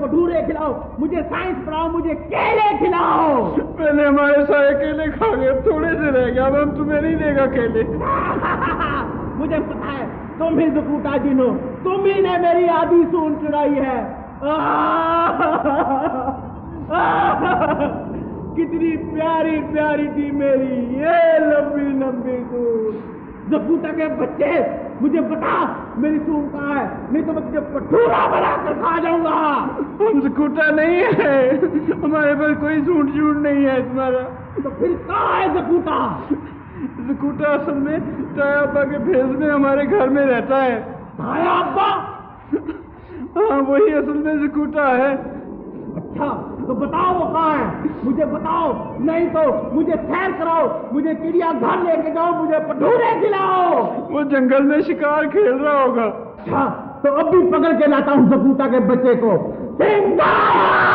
भटूरे खिलाओ, मुझे साइंस पढ़ाओ, मुझे केले खिलाओ। मैंने हमारे सारे केले खा गए, थोड़े से रह गया, अब हम तुम्हें नहीं देगा केले। मुझे पता है तुम ही जकूटा जिन हो, तुम ही ने मेरी आधी सूंड चुराई है। कितनी प्यारी प्यारी थी मेरी ये लंबी लंबी सूंड। जकूटा के बच्चे, मुझे बता मेरी सूंड कहाँ है, नहीं तो मैं तुझे भटूरा बनाकर खा जाऊंगा। हम जकूटा नहीं है, हमारे पास कोई सूंड झूठ नहीं है तुम्हारा। तो फिर कहाँ है जकूटा? जकूटा असल में ताया अब्बा के भेस में हमारे घर में रहता है। ताया अब्बा? हाँ वही असल में जकूटा है। अच्छा तो बताओ वो कहाँ है, मुझे बताओ, नहीं तो मुझे सैर कराओ, मुझे चिड़ियाघर लेके जाओ, मुझे भटूरे खिलाओ। वो जंगल में शिकार खेल रहा होगा। अच्छा तो अब भी पकड़ के लाता हूँ जकूटा के बच्चे को। सिंगारा!